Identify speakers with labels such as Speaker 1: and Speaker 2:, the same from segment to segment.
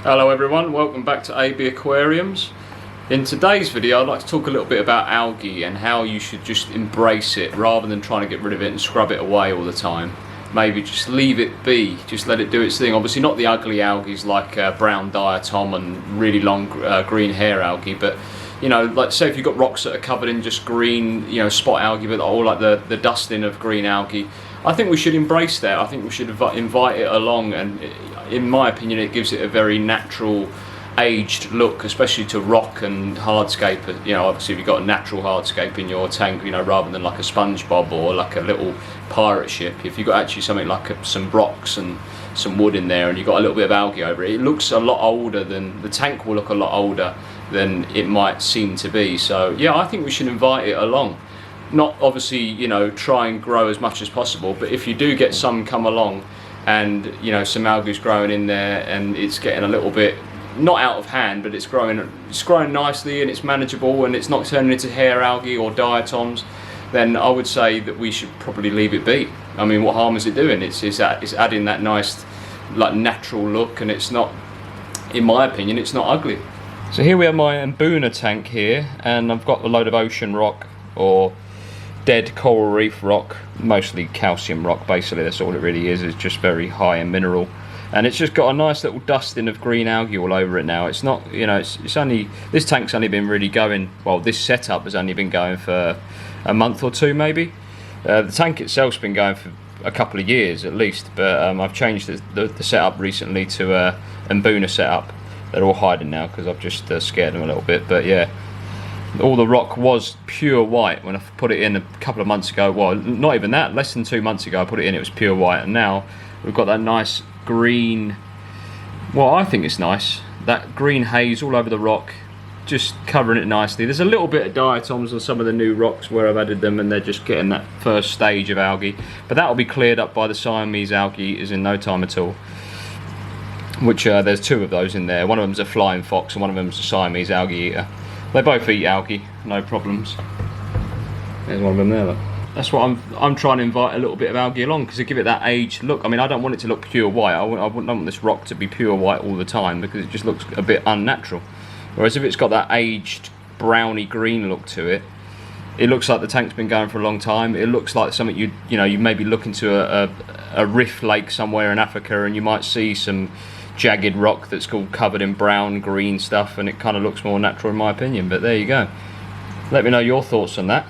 Speaker 1: Hello everyone, welcome back to AB-Aquariums. In today's video I'd like to talk a little bit about algae and how you should just embrace it rather than trying to get rid of it and scrub it away all the time. Maybe just leave it be, just let it do its thing. Obviously not the ugly algae like brown diatom and really long green hair algae, but you know, like say if you've got rocks that are covered in just green, you know, spot algae, but all like the dusting of green algae, I think we should embrace that. I think we should invite it along, and in my opinion it gives it a very natural aged look, especially to rock and hardscape. You know, obviously if you've got a natural hardscape in your tank, you know, rather than like a SpongeBob or like a little pirate ship, if you've got actually something like some rocks and some wood in there and you've got a little bit of algae over it, it looks a lot older than, the tank will look a lot older than it might seem to be. So yeah, I think we should invite it along. Not obviously, you know, try and grow as much as possible, but if you do get some come along and, you know, some algae's growing in there and it's getting a little bit, not out of hand, but it's growing nicely and it's manageable and it's not turning into hair algae or diatoms, then I would say that we should probably leave it be. I mean, what harm is it doing? It's adding that nice, like, natural look, and it's not, in my opinion, it's not ugly. So here we have my Mbuna tank here, and I've got a load of ocean rock or dead coral reef rock, mostly calcium rock. Basically that's all it really is. It's just very high in mineral, and it's just got a nice little dusting of green algae all over it now. It's not, you know, it's only, this tank's only been really going, well, this setup has only been going for a month or two maybe. The tank itself's been going for a couple of years at least, but I've changed the setup recently to a Mbuna setup. They're all hiding now because I've just scared them a little bit, but yeah, all the rock was pure white when I put it in a couple of months ago. Well, not even that, less than 2 months ago I put it in, it was pure white, and now we've got that nice green, well, I think it's nice, that green haze all over the rock, just covering it nicely. There's a little bit of diatoms on some of the new rocks where I've added them, and they're just getting that first stage of algae, but that will be cleared up by the Siamese algae is in no time at all. Which there's two of those in there. One of them's a flying fox and one of them's a Siamese algae eater. They both eat algae, no problems. There's one of them there, look. That's what I'm trying to invite a little bit of algae along, because to give it that aged look. I mean, I don't want it to look pure white. I wouldn't want this rock to be pure white all the time, because it just looks a bit unnatural. Whereas if it's got that aged browny green look to it, it looks like the tank's been going for a long time. It looks like something you maybe look into a riff lake somewhere in Africa, and you might see some jagged rock that's all covered in brown green stuff, and it kind of looks more natural in my opinion. But there you go, let me know your thoughts on that.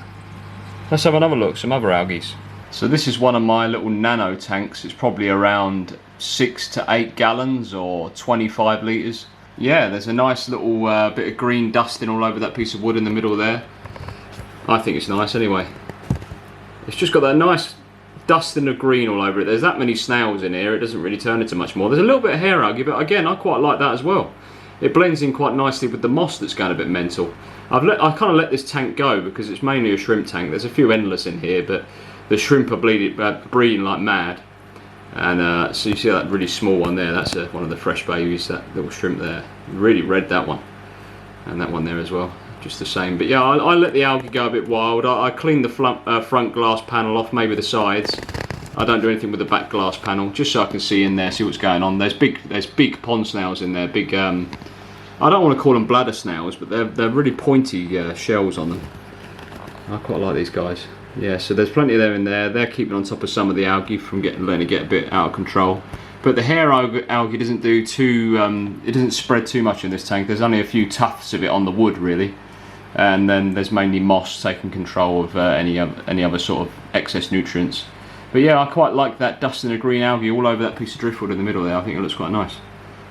Speaker 1: Let's have another look, some other algae. So this is one of my little nano tanks. It's probably around 6 to 8 gallons or 25 litres. Yeah, there's a nice little bit of green dusting all over that piece of wood in the middle there. I think it's nice anyway. It's just got that nice dusting of green all over it. There's that many snails in here, it doesn't really turn into much more. There's a little bit of hair algae, but again, I quite like that as well. It blends in quite nicely with the moss that's going a bit mental. I kind of let this tank go because it's mainly a shrimp tank. There's a few endless in here, but the shrimp are breeding like mad. And so you see that really small one there, that's one of the fresh babies, that little shrimp there. Really red, that one. And that one there as well, just the same. But yeah, I let the algae go a bit wild. I cleaned the front glass panel off, maybe the sides. I don't do anything with the back glass panel, just so I can see in there, see what's going on. There's big pond snails in there, big, I don't want to call them bladder snails, but they're really pointy shells on them. I quite like these guys. Yeah, so there's plenty of them in there. They're keeping on top of some of the algae from letting it get a bit out of control. But the hair algae doesn't do too, it doesn't spread too much in this tank. There's only a few tufts of it on the wood really. And then there's mainly moss taking control of any other sort of excess nutrients. But yeah, I quite like that dusting of green algae all over that piece of driftwood in the middle there. I think it looks quite nice.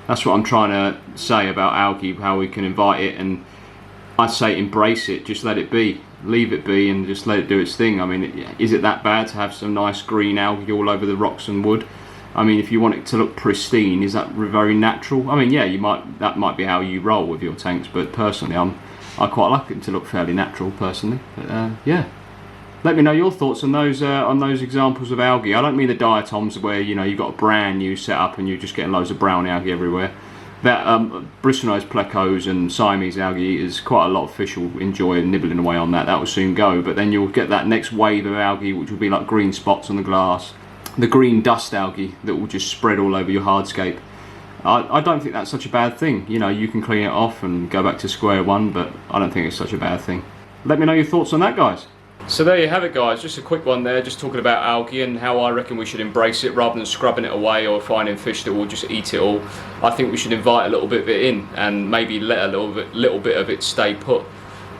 Speaker 1: That's what I'm trying to say about algae, how we can invite it, and I'd say embrace it, just let it be. Leave it be and just let it do its thing. I mean, is it that bad to have some nice green algae all over the rocks and wood? I mean, if you want it to look pristine, is that very natural? I mean, yeah, that might be how you roll with your tanks, but personally, I quite like it to look fairly natural, personally. But, yeah, let me know your thoughts on those examples of algae. I don't mean the diatoms where you've got a brand new setup and you're just getting loads of brown algae everywhere. That bristlenose plecos and Siamese algae is quite a lot of fish will enjoy nibbling away on that. That will soon go, but then you'll get that next wave of algae, which will be like green spots on the glass. The green dust algae that will just spread all over your hardscape. I don't think that's such a bad thing. You know, you can clean it off and go back to square one, but I don't think it's such a bad thing. Let me know your thoughts on that, guys. So there you have it, guys, just a quick one there, just talking about algae and how I reckon we should embrace it rather than scrubbing it away or finding fish that will just eat it all. I think we should invite a little bit of it in and maybe let a little bit of it stay put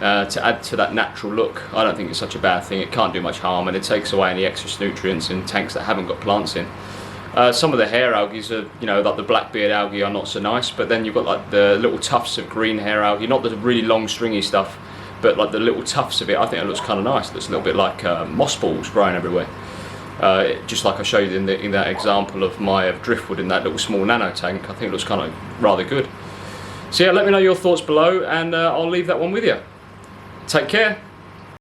Speaker 1: to add to that natural look. I don't think it's such a bad thing. It can't do much harm, and it takes away any excess nutrients in tanks that haven't got plants in. Some of the hair algae are, you know, like the blackbeard algae are not so nice, but then you've got like the little tufts of green hair algae, not the really long stringy stuff, but like the little tufts of it. I think it looks kind of nice. It looks a little bit like moss balls growing everywhere. Just like I showed you in that example of my driftwood in that little small nano tank. I think it looks kind of rather good. So yeah, let me know your thoughts below, and I'll leave that one with you. Take care.